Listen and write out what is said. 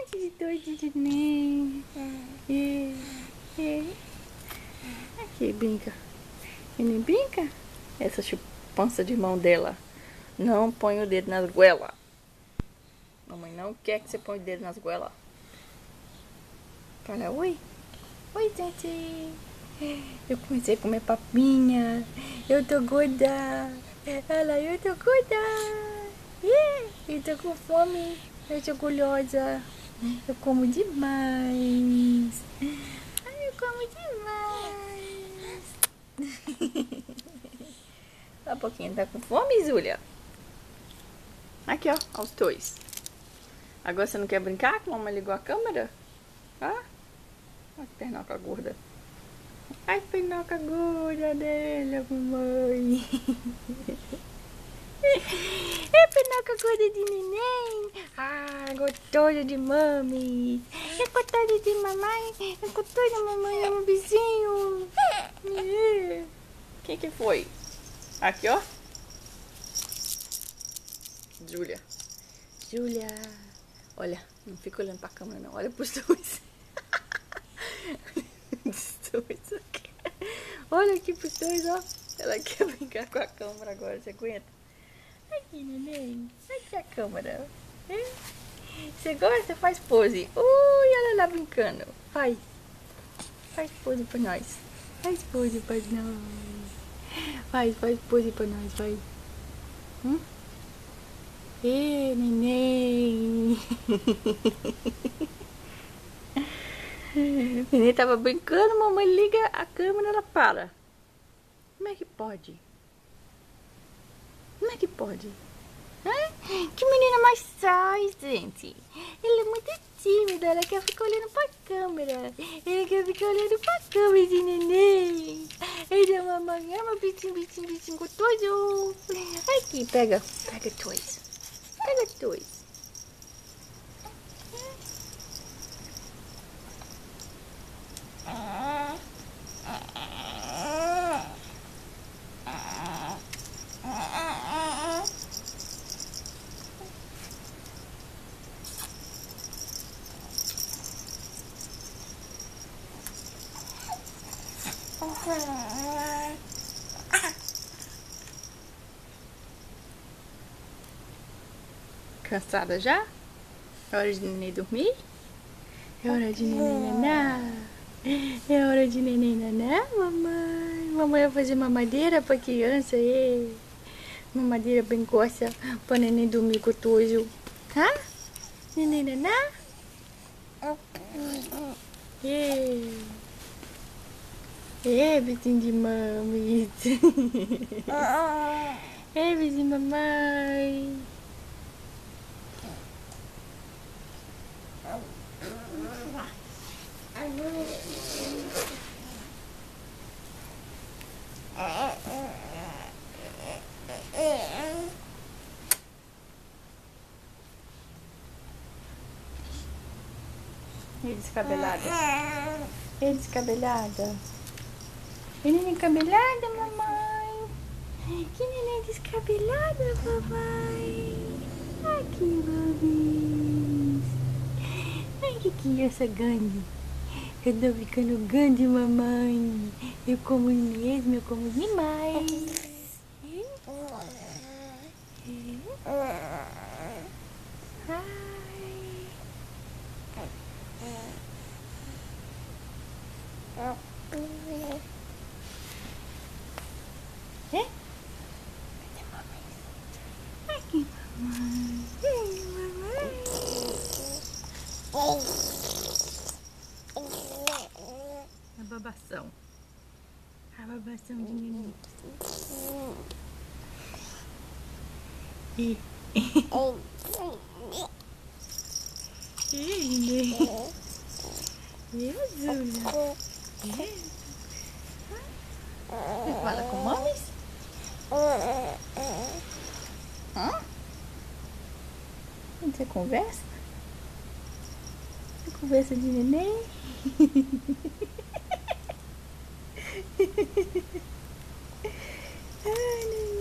monte de doido de neném. Aqui, brinca. Neném brinca? Essa chupança de mão dela. Não põe o dedo nas goelas. Mamãe não quer que você ponha o dedo nas goelas. Fala, oi. Oi, gente. Eu comecei a comer papinha. Eu tô gorda. Olha, eu tô gorda. Eu tô com fome. Eu tô orgulhosa. Eu como demais. Ai, eu como demais. Só um pouquinho. Tá com fome, Zúlia? Aqui, ó. Aos dois. Agora você não quer brincar? Que a mamãe ligou a câmera? Ah? Olha que pernoca gorda. Ai, pernoca gorda dele, mamãe. É pernoca gorda de neném. Ah, gostosa de mami. É gostosa de mamãe. É gostosa de mamãe, é um vizinho. Quem que foi? Aqui, ó. Júlia. Júlia. Olha, não fica olhando pra câmera, não. Olha pros dois. Olha aqui pros dois, ó. Ela quer brincar com a câmera agora, você aguenta? Aqui, neném. Aqui a câmera. Você gosta? Faz pose. Ui, ela lá brincando. Faz pose pra nós. Faz pose pra nós. Faz pose pra nós, vai. Neném. Neném tava brincando, mamãe liga a câmera, ela para. Como é que pode? Como é que pode? Que menina mais sai, gente. Ela é muito tímida, ela quer ficar olhando pra câmera. Ela quer ficar olhando pra câmera, esse neném. Ele é mamãe, ama bichinho gostoso. Aqui, pega dois. Pega dois. Cansada já? É hora de neném dormir? É hora de neném nanar? É hora de neném nanar, mamãe? Mamãe vai fazer mamadeira pra criança, mamadeira bem gosta pra neném dormir gostoso. Tá? Neném nanar? Beijinho de mami. Beijinho de mamãe. E descabelada. E descabelada. Que neném descabelada, mamãe. Que neném descabelada, mamãe. Aqui, babis. Ai, que criança grande. Eu tô ficando grande, mamãe. Eu como mesmo, eu como demais. Aqui, mamãe. A babação. A babação de neném. Júlia. Você fala com mames? Você conversa? Você conversa de neném? Ai, neném.